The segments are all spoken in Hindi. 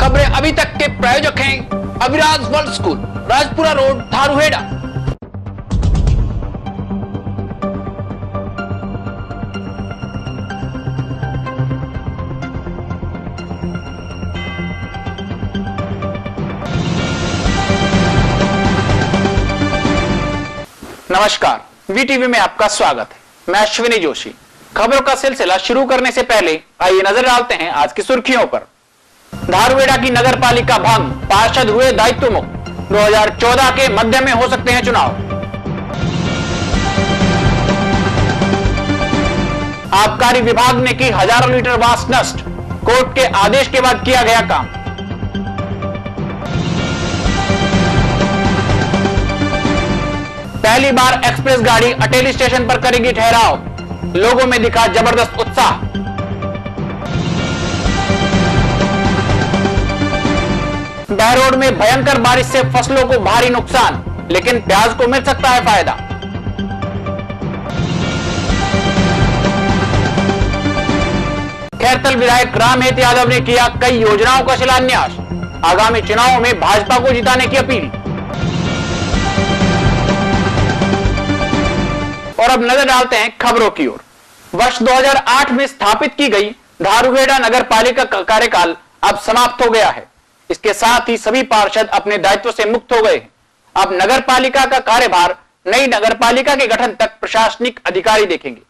खबरें अभी तक के प्रायोजक हैं Abhiraj world school, Rajpura road, Dharuhera. नमस्कार, वीटीवी में आपका स्वागत है। मैं अश्विनी जोशी। खबरों का सिलसिला शुरू करने से पहले आइए नजर डालते हैं आज की सुर्खियों पर। धारूहेड़ा की नगर पालिका भंग, पार्षद हुए दायित्व मुक्त। 2014 के मध्य में हो सकते हैं चुनाव। आबकारी विभाग ने की हजारों लीटर बांस नष्ट, कोर्ट के आदेश के बाद किया गया काम। पहली बार एक्सप्रेस गाड़ी अटेली स्टेशन पर करेगी ठहराव, लोगों में दिखा जबरदस्त उत्साह। बहरोड में भयंकर बारिश से फसलों को भारी नुकसान, लेकिन प्याज को मिल सकता है फायदा। खैरतल विधायक रामहेत यादव ने किया कई योजनाओं का शिलान्यास, आगामी चुनावों में भाजपा को जिताने की अपील। और अब नजर डालते हैं खबरों की ओर। वर्ष 2008 में स्थापित की गई धारूहेड़ा नगर पालिका का कार्यकाल अब समाप्त हो गया है। इसके साथ ही सभी पार्षद अपने दायित्व से मुक्त हो गए हैं। अब नगर पालिका का कार्यभार नई नगर पालिका के गठन तक प्रशासनिक अधिकारी देखेंगे।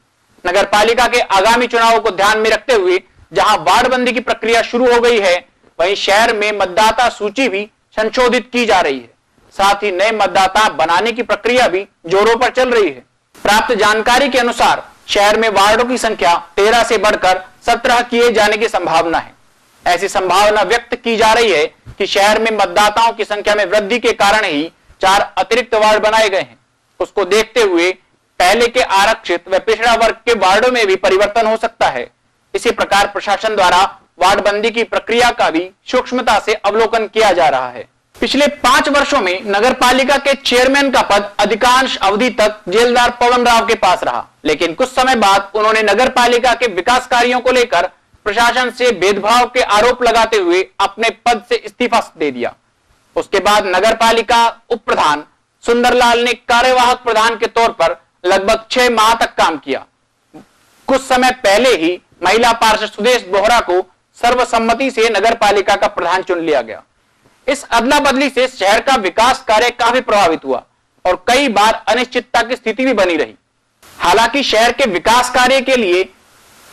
नगर पालिका के आगामी चुनावों को ध्यान में रखते हुए जहां वार्डबंदी की प्रक्रिया शुरू हो गई है, वहीं शहर में मतदाता सूची भी संशोधित की जा रही है। साथ ही नए मतदाता बनाने की प्रक्रिया भी जोरों पर चल रही है। प्राप्त जानकारी के अनुसार शहर में वार्डों की संख्या 13 से बढ़कर 17 किए जाने की संभावना है। ऐसी संभावना व्यक्त की जा रही है कि शहर में मतदाताओं की संख्या में वृद्धि के कारण ही 4 अतिरिक्त वार्ड बनाए गए हैं। उसको देखते हुए पहले के आरक्षित व पिछड़ा वर्ग के वार्डों में भी परिवर्तन हो सकता है। इसी प्रकार प्रशासन द्वारा वार्डबंदी की प्रक्रिया का भी सूक्ष्मता से अवलोकन किया जा रहा है। पिछले 5 वर्षों में नगर पालिका के चेयरमैन का पद अधिकांश अवधि तक जेलदार पवन राव के पास रहा, लेकिन कुछ समय बाद उन्होंने नगर पालिका के विकास कार्यों को लेकर प्रशासन से भेदभाव के आरोप लगाते हुए अपने पद से इस्तीफा दे दिया। उसके बाद नगर पालिका उप प्रधान सुंदरलाल ने कार्यवाहक प्रधान के तौर पर लगभग 6 माह तक काम किया। कुछ समय पहले ही महिला पार्षद सुदेश बोहरा को सर्वसम्मति से नगर पालिका का प्रधान चुन लिया गया। इस अदला बदली से शहर का विकास कार्य काफी प्रभावित हुआ और कई बार अनिश्चितता की स्थिति भी बनी रही। हालांकि शहर के विकास कार्य के लिए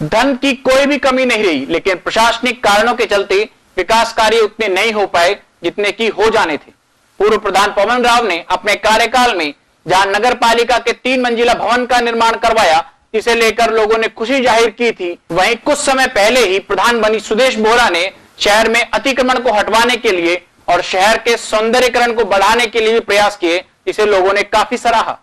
धन की कोई भी कमी नहीं रही, लेकिन प्रशासनिक कारणों के चलते विकास कार्य उतने नहीं हो पाए जितने की हो जाने थे। पूर्व प्रधान पवन राव ने अपने कार्यकाल में जहां नगर पालिका के 3 मंजिला भवन का निर्माण करवाया, इसे लेकर लोगों ने खुशी जाहिर की थी, वहीं कुछ समय पहले ही प्रधान बनी सुदेश बोहरा ने शहर में अतिक्रमण को हटवाने के लिए और शहर के सौंदर्यीकरण को बढ़ाने के लिए भी प्रयास किए, इसे लोगों ने काफी सराहा।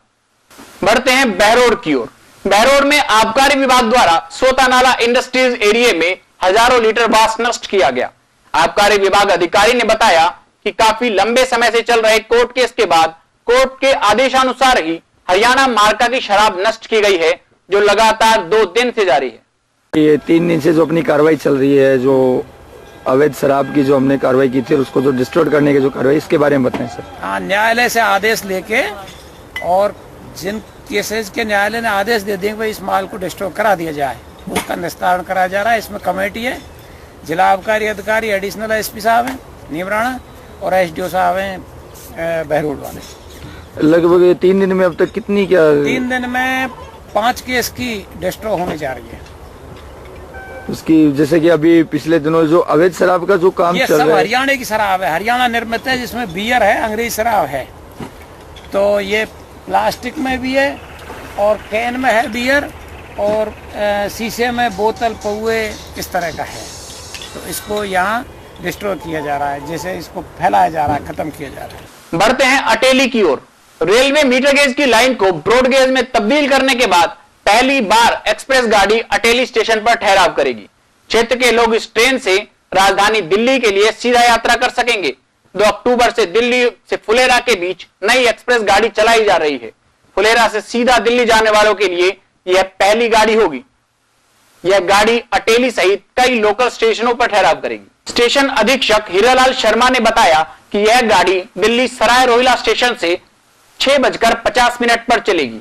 बढ़ते हैं बहरोड की ओर। बहरोड में आबकारी विभाग द्वारा सोतानाला इंडस्ट्रीज एरिया में हजारों लीटर बांस नष्ट किया गया। आबकारी विभाग अधिकारी ने बताया कि काफी लंबे समय से चल रहे कोर्ट केस के बाद कोर्ट के आदेशानुसार ही हरियाणा मार्का की शराब नष्ट की गई है, जो लगातार 2 दिन से जारी है। ये 3 दिन से जो अपनी कार्रवाई चल रही है, जो अवैध शराब की जो हमने कार्रवाई की थी, उसको जो डिस्ट्रोय करने की जो कार्रवाई, इसके बारे में बताएं सर। हाँ, न्यायालय से आदेश लेके और जिन केसेस के न्यायालय ने आदेश दे दिए कि इस माल को डिस्ट्रॉय करा दिया जाए, उसका निस्तारण कराया जा रहा है। इसमें कमेटी है, जिला आबकारी अधिकारी एडिशनल एसपी साहब हैं नीमराणा और एसडीओ साहब हैं बहरोड वाले। लगभग 3 दिन में अब तक कितनी, क्या 3 दिन में 5 केस की डिस्ट्रॉय होने जा रही है। उसकी जैसे कि अभी पिछले दिनों जो अवैध शराब का जो काम चल रहा है, हरियाणा की शराब है, हरियाणा निर्मित है, जिसमें बियर है, अंग्रेजी शराब है। तो ये प्लास्टिक में भी है और कैन में है बियर, और शीशे में बोतल पौए इस तरह का है। तो इसको यहाँ डिस्ट्रॉय किया जा रहा है, जैसे इसको फैलाया जा रहा है, खत्म किया जा रहा है। बढ़ते हैं अटेली की ओर। रेलवे मीटर गेज की लाइन को ब्रॉड गेज में तब्दील करने के बाद पहली बार एक्सप्रेस गाड़ी अटेली स्टेशन पर ठहराव करेगी। क्षेत्र के लोग इस ट्रेन से राजधानी दिल्ली के लिए सीधा यात्रा कर सकेंगे। 2 अक्टूबर से दिल्ली से फुलेरा के बीच नई एक्सप्रेस गाड़ी चलाई जा रही है। फुलेरा से सीधा दिल्ली जाने वालों के लिए यह पहली गाड़ी होगी। यह गाड़ी अटेली सहित कई लोकल स्टेशनों पर ठहराव करेगी। स्टेशन अधीक्षक हीरालाल शर्मा ने बताया कि यह गाड़ी दिल्ली सराय रोहिला स्टेशन से 6:50 पर चलेगी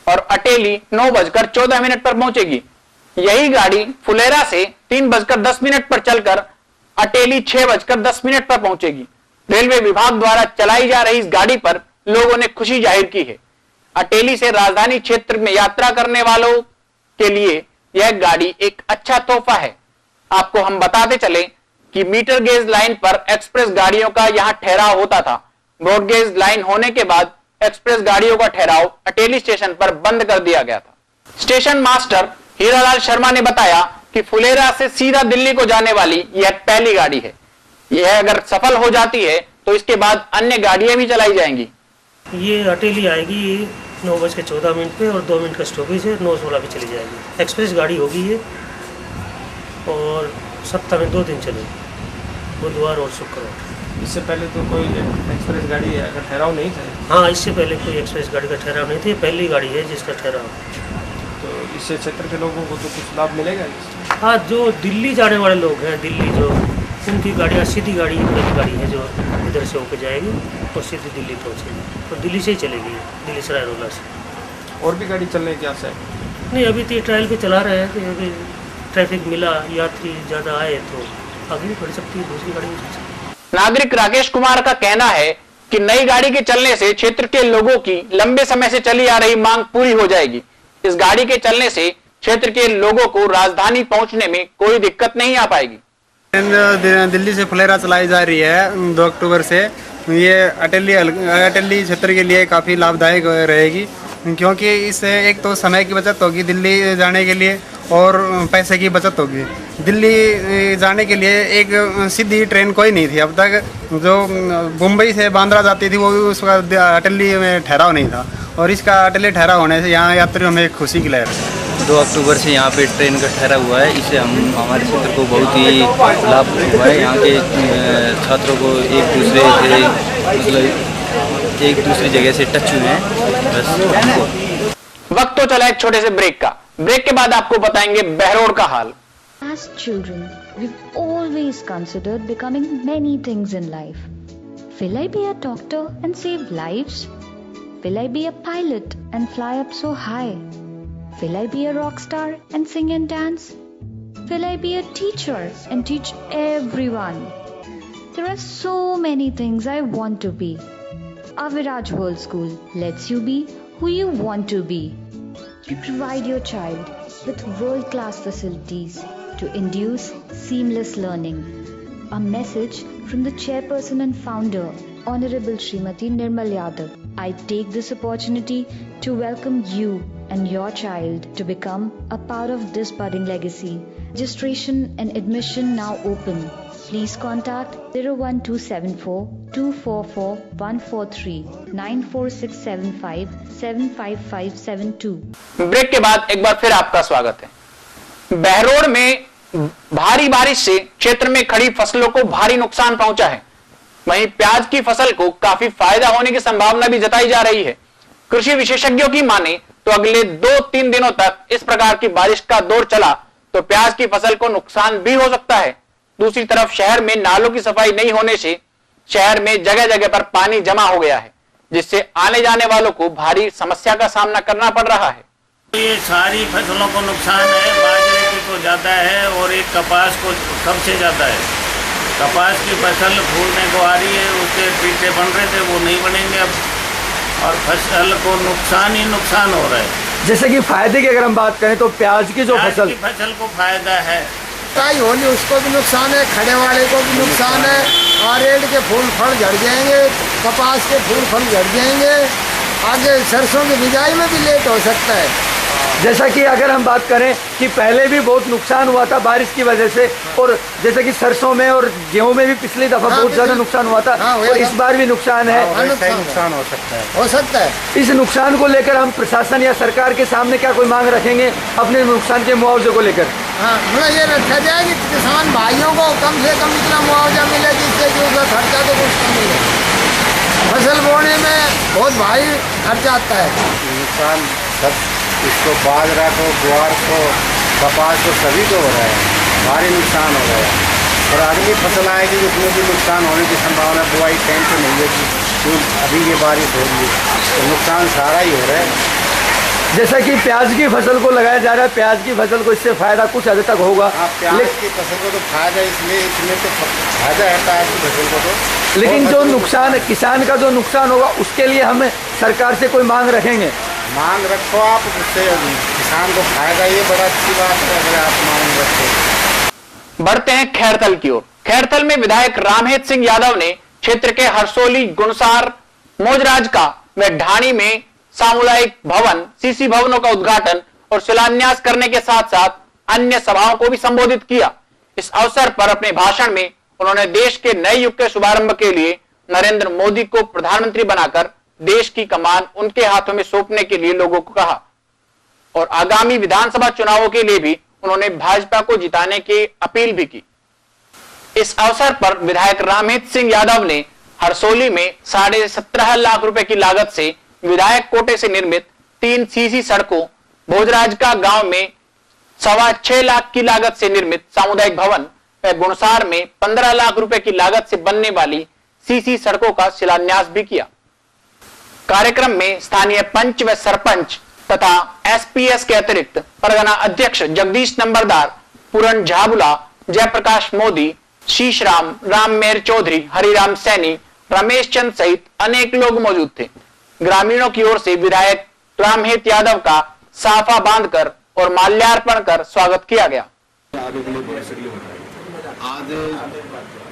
और अटेली 9:14 पर पहुंचेगी। यही गाड़ी फुलेरा से 3:10 पर चलकर अटेली 6:10 पर पहुंचेगी। रेलवे विभाग द्वारा चलाई जा रही इस गाड़ी पर लोगों ने खुशी जाहिर की है। अटेली से राजधानी क्षेत्र में यात्रा करने वालों के लिए यह गाड़ी एक अच्छा तोहफा है। आपको हम बताते चले कि मीटर गेज लाइन पर एक्सप्रेस गाड़ियों का यहां ठहराव होता था। ब्रॉड गेज लाइन होने के बाद एक्सप्रेस गाड़ियों का ठहराव अटेली स्टेशन पर बंद कर दिया गया था। स्टेशन मास्टर हीरालाल शर्मा ने बताया कि फुलेरा से सीधा दिल्ली को जाने वाली यह पहली गाड़ी है। यह अगर सफल हो जाती है तो इसके बाद अन्य गाड़ियां भी चलाई जाएंगी। ये अटेली आएगी 9:14 पे और 2 मिनट का स्टॉपेज है, 9:16 पे चली जाएगी। एक्सप्रेस गाड़ी होगी ये और सप्ताह में 2 दिन चलेगी, बुधवार और शुक्रवार। इससे पहले तो कोई एक्सप्रेस गाड़ी का ठहराव नहीं था? हाँ, इससे पहले कोई एक्सप्रेस गाड़ी का ठहराव नहीं था, ये पहली गाड़ी है जिसका ठहराव। तो इससे क्षेत्र के लोगों को तो कुछ लाभ मिलेगा? हाँ, जो दिल्ली जाने वाले लोग हैं, दिल्ली जो उनकी गाड़ियाँ सीधी गाड़ी है जो इधर से होकर जाएगी और सीधी दिल्ली पहुँचेगी और दिल्ली से ही चलेगी, दिल्ली सराय रोहिला से। और भी गाड़ी चलने की आशा है? नहीं, अभी तो ये ट्रायल पे चला रहे हैं कि अभी ट्रैफिक मिला, यात्री ज़्यादा आए तो आगे भी बढ़ सकती है, दूसरी गाड़ी भी चल सकती है। नागरिक राकेश कुमार का कहना है कि नई गाड़ी के चलने से क्षेत्र के लोगों की लंबे समय से चली आ रही मांग पूरी हो जाएगी। इस गाड़ी के चलने से क्षेत्र के लोगों को राजधानी पहुंचने में कोई दिक्कत नहीं आ पाएगी। दिल्ली से फुलेरा चलाई जा रही है 2 अक्टूबर से। ये अटेली क्षेत्र के लिए काफ़ी लाभदायक रहेगी, क्योंकि इससे एक तो समय की बचत होगी दिल्ली जाने के लिए और पैसे की बचत होगी। दिल्ली जाने के लिए एक सीधी ट्रेन कोई नहीं थी अब तक। जो मुंबई से बांद्रा जाती थी वो भी उसका अटेली में ठहराव नहीं था, और इसका अटेली ठहराव होने से यहाँ यात्रियों में खुशी की लहर है। 2 अक्टूबर से यहाँ पे ट्रेन का ठहरा हुआ है। इससे हमारे क्षेत्र को बहुत ही लाभ हुआ है। यहाँ के छात्रों को एक दूसरी जगह से टच हुए हैं। बस वक्त तो चला एक छोटे से ब्रेक का। ब्रेक के बाद आपको बताएंगे बहरोड का हाल। As children, we've always considered becoming many things in life. Will I be a doctor and save lives? Will I be a pilot and fly up so high? Will I be a rock star and sing and dance? Will I be a teacher and teach everyone? There are so many things I want to be. Aviraj World School lets you be who you want to be. We provide your child with world-class facilities to induce seamless learning. A message from the chairperson and founder, Honorable Srimati Nirmal Yadav. I take this opportunity to welcome you and your child to become a part of this budding legacy. Registration and admission now open. Please contact 01274 244 143 94675 75572। Break के बाद एक बार फिर आपका स्वागत है। बहरोड में भारी बारिश से क्षेत्र में खड़ी फसलों को भारी नुकसान पहुंचा है। वहीं प्याज की फसल को काफी फायदा होने की संभावना भी जताई जा रही है। कृषि विशेषज्ञों की माने तो अगले 2-3 दिनों तक इस प्रकार की बारिश का दौर चला तो प्याज की फसल को नुकसान भी हो सकता है। दूसरी तरफ शहर में नालों की सफाई नहीं होने से शहर में जगह जगह पर पानी जमा हो गया है, जिससे आने जाने वालों को भारी समस्या का सामना करना पड़ रहा है। ये सारी फसलों को नुकसान है। बाजरे की तो ज़्यादा है और एक कपास को सबसे ज़्यादा है। कपास की फसल फूलने को आ रही है, उसके टीटे बन रहे थे वो नहीं बनेंगे अब, और फसल को नुकसान ही नुकसान हो रहा है। जैसे कि फायदे की अगर हम बात करें तो प्याज की फसल को फायदा है। कटाई होनी उसको भी नुकसान है, खड़े वाले को भी नुकसान है। आरेड के फूल फल झड़ जाएंगे, कपास के फूल फल झड़ जाएंगे, आगे सरसों की बिजाई में भी लेट हो सकता है। जैसा कि अगर हम बात करें कि पहले भी बहुत नुकसान हुआ था बारिश की वजह से, और जैसे कि सरसों में और गेहूं में भी पिछली दफा बहुत ज्यादा नुकसान हुआ था, और इस बार भी नुकसान है। नुकसान हो सकता है। इस नुकसान को लेकर हम प्रशासन या सरकार के सामने क्या कोई मांग रखेंगे अपने नुकसान के मुआवजे को लेकर? हाँ, मतलब ये रखा जाए कि किसान भाइयों को कम से कम इतना मुआवजा मिले जिससे कि उसका खर्चा तो कुछ कम मिले। फसल बोने में बहुत भारी खर्चा आता है। नुकसान सब, इसको बाजरा को, ज्वार को, कपास को, सभी को हो रहा है। भारी नुकसान हो रहा है। और अगली फसल आएगी जिसमें भी नुकसान होने की संभावना, बुआई टाइम पे नहीं होगी, जो अभी ये बारिश हो रही है तो नुकसान सारा ही हो रहा है। जैसा कि प्याज की फसल को लगाया जा रहा है, प्याज की फसल को इससे फायदा कुछ हद तक होगा। प्याज की फसल को तो फायदा इसमें तो फायदा है प्याज की फसल को तो, लेकिन जो नुकसान किसान का जो नुकसान होगा उसके लिए हम सरकार से कोई मांग रखेंगे। मांग रखो आप, उससे किसान को फायदा, ये बड़ा अच्छी बात है अगर आप मांग रखो। बढ़ते हैं खैरतल की ओर। खैरतल में विधायक रामहेत सिंह यादव ने क्षेत्र के हरसोली, गुणसार, मोजराज का व ढाणी में सामुदायिक भवन, सीसी भवनों का उद्घाटन और शिलान्यास करने के साथ साथ अन्य सभाओं को भी संबोधित किया। इस अवसर पर अपने भाषण में उन्होंने देश के नए युग के शुभारंभ के लिए नरेंद्र मोदी को प्रधानमंत्री बनाकर देश की कमान उनके हाथों में सौंपने के लिए लोगों को कहा और आगामी विधानसभा चुनावों के लिए भी उन्होंने भाजपा को जिताने की अपील भी की। इस अवसर पर विधायक रामहेत सिंह यादव ने हरसोली में 17.5 लाख रुपए की लागत से विधायक कोटे से निर्मित 3 सीसी सड़कों, भोजराज का गांव में 6.25 लाख की लागत से निर्मित सामुदायिक भवन व गुणसार में 15 लाख रुपए की लागत से बनने वाली सीसी सड़कों का शिलान्यास भी किया। कार्यक्रम में स्थानीय पंच व सरपंच तथा एसपीएस के अतिरिक्त परगना अध्यक्ष जगदीश नंबरदार, पूरन झाबुला, जयप्रकाश मोदी, शीशराम, राम मेहर चौधरी, हरिराम सैनी, रमेश चंद सहित अनेक लोग मौजूद थे। ग्रामीणों की ओर से विधायक रामहेत यादव का साफा बांधकर और माल्यार्पण कर स्वागत किया गया। आज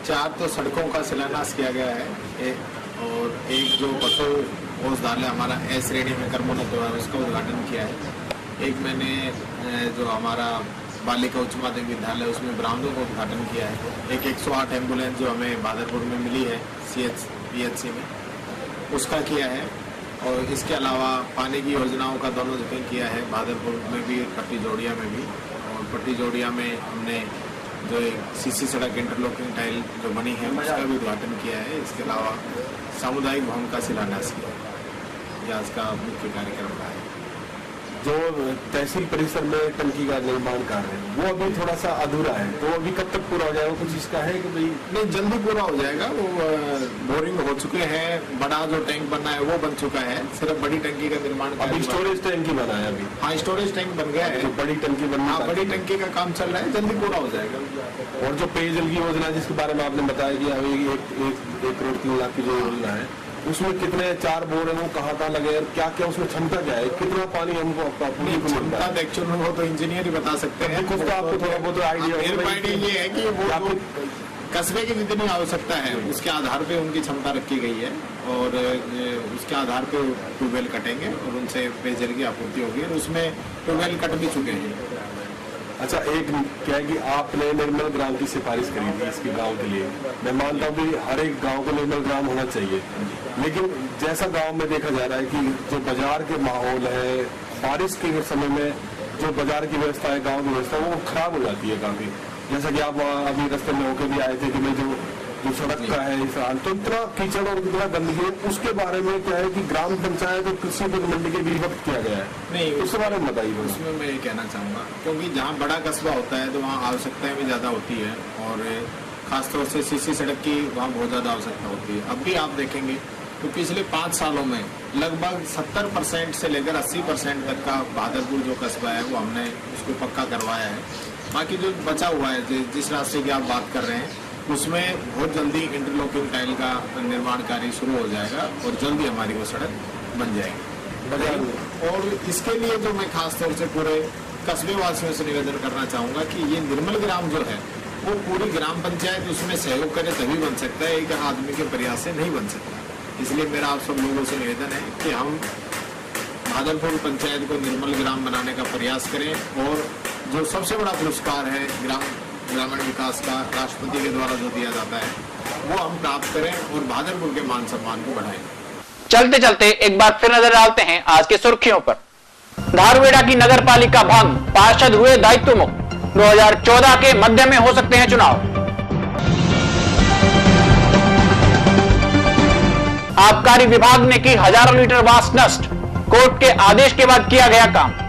4 तो सड़कों का शिलान्यास किया गया है और एक जो पशु औषधालय हमारा एस श्रेणी में कर्मोन्नत द्वारा उसका उद्घाटन किया है। एक मैंने जो हमारा बालिका उच्च माध्यमिक विद्यालय उसमें बरामदों का उद्घाटन किया है। एक 108 एम्बुलेंस जो हमें भादरपुर में मिली है CHPHC में उसका किया है और इसके अलावा पानी की योजनाओं का दोनों जगह किया है, भादरपुर में भी पट्टी जोड़िया में भी। और पट्टी जोड़िया में हमने जो एक सीसी सड़क इंटरलॉकिंग टाइल जो बनी है उसका भी उद्घाटन किया है। इसके अलावा सामुदायिक भवन का शिलान्यास किया है। यह इसका मुख्य कार्यक्रम रहा है। जो तहसील परिसर में टंकी का निर्माण कार्य है वो अभी थोड़ा सा अधूरा है, तो अभी कब तक पूरा हो जाएगा? कुछ इसका है कि भाई? नहीं, जल्दी पूरा हो जाएगा। वो बोरिंग हो चुके हैं, बड़ा जो टैंक बनना है वो बन चुका है, सिर्फ बड़ी टंकी का निर्माण अभी स्टोरेज टैंक ही बना है अभी? हाँ, स्टोरेज टैंक बन गया है, बड़ी टंकी बनना। हाँ, बड़ी टंकी का काम चल रहा है, जल्दी पूरा हो जाएगा। और जो पेयजल की योजना जिसके बारे में आपने बताया कि अभी 1 करोड़ 3 लाख की जो योजना है उसमें कितने 4 बोर है, वो कहाँ लगे और क्या क्या उसमें क्षमता क्या है, कितना पानी हमको अपनी क्षमता एक्चुअली वो तो इंजीनियर ही बता सकते हैं। कुछ तो आपको थोड़ा बहुत आइडिया ये है कि वो कस्बे की जितनी आवश्यकता है उसके आधार पे उनकी क्षमता रखी गई है और उसके आधार पे ट्यूबवेल कटेंगे और उनसे पेयजल की आपूर्ति होगी और उसमें ट्यूबवेल कट भी चुके हैं। अच्छा, एक क्या है कि आपने निर्मल ग्राम की सिफारिश करी थी इसके गांव के लिए। मैं मानता हूँ कि हर एक गांव को निर्मल ग्राम होना चाहिए, लेकिन जैसा गांव में देखा जा रहा है कि जो बाजार के माहौल है, बारिश के समय में जो बाजार की व्यवस्था है, गांव की व्यवस्था वो खराब हो जाती है काफी। जैसा कि आप अभी रास्ते में होकर भी आए थे कि मैं जो सड़क का है इंसान तो इतना कीचड़ और इतना गंदगी है, उसके बारे में क्या है कि ग्राम पंचायत और कृषि उपज मंडी के बीच वक्त किया गया है। नहीं, उसके बारे में बताइए। उसमें मैं ये कहना चाहूँगा क्योंकि जहाँ बड़ा कस्बा होता है तो वहाँ आवश्यकताएं भी ज़्यादा होती है और खासतौर से सीसी सड़क की वहाँ बहुत ज़्यादा आवश्यकता होती है। अब भी आप देखेंगे तो पिछले 5 सालों में लगभग 70% से लेकर 80% तक का भादरपुर जो कस्बा है वो हमने उसको पक्का करवाया है। बाकी जो बचा हुआ है, जिस रास्ते की आप बात कर रहे हैं उसमें बहुत जल्दी इंटरलॉकिंग टाइल का निर्माण कार्य शुरू हो जाएगा और जल्दी हमारी वो सड़क बन जाएगी। और इसके लिए जो मैं खास तौर से पूरे कस्बे वासियों से निवेदन करना चाहूँगा कि ये निर्मल ग्राम जो है वो पूरी ग्राम पंचायत उसमें सहयोग करे तभी बन सकता है, एक आदमी के प्रयास से नहीं बन सकता। इसलिए मेरा आप सब लोगों से निवेदन है कि हम भादरपुर पंचायत को निर्मल ग्राम बनाने का प्रयास करें और जो सबसे बड़ा पुरस्कार है ग्रामीण विकास का राष्ट्रपति के द्वारा जो दिया जाता है वो हम प्राप्त करें और भादरपुर के मान सम्मान को बढ़ाएं। चलते चलते एक बार फिर नजर डालते हैं आज के सुर्खियों पर। धारूहेड़ा की नगर पालिका भंग, पार्षद हुए दायित्व मुक्त। 2014 के मध्य में हो सकते हैं चुनाव। आबकारी विभाग ने की हजारों लीटर बांस नष्ट, कोर्ट के आदेश के बाद किया गया काम।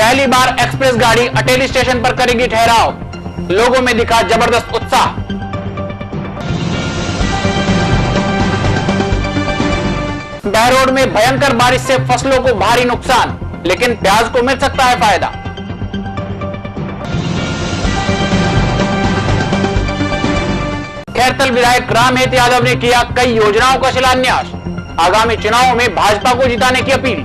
पहली बार एक्सप्रेस गाड़ी अटेली स्टेशन पर करेगी ठहराव, लोगों में दिखा जबरदस्त उत्साह। बहरोड में भयंकर बारिश से फसलों को भारी नुकसान, लेकिन प्याज को मिल सकता है फायदा। खैरतल विधायक रामहेत यादव ने किया कई योजनाओं का शिलान्यास, आगामी चुनावों में भाजपा को जिताने की अपील।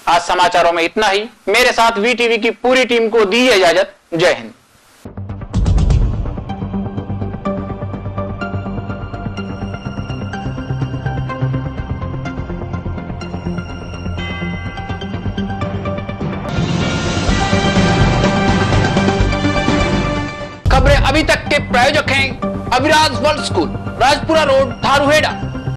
आज समाचारों में इतना ही। मेरे साथ वीटीवी की पूरी टीम को दी इजाजत। जय हिंद। खबरें अभी तक के प्रायोजक हैं Aviraj world school, Rajpura road, Dharuhera.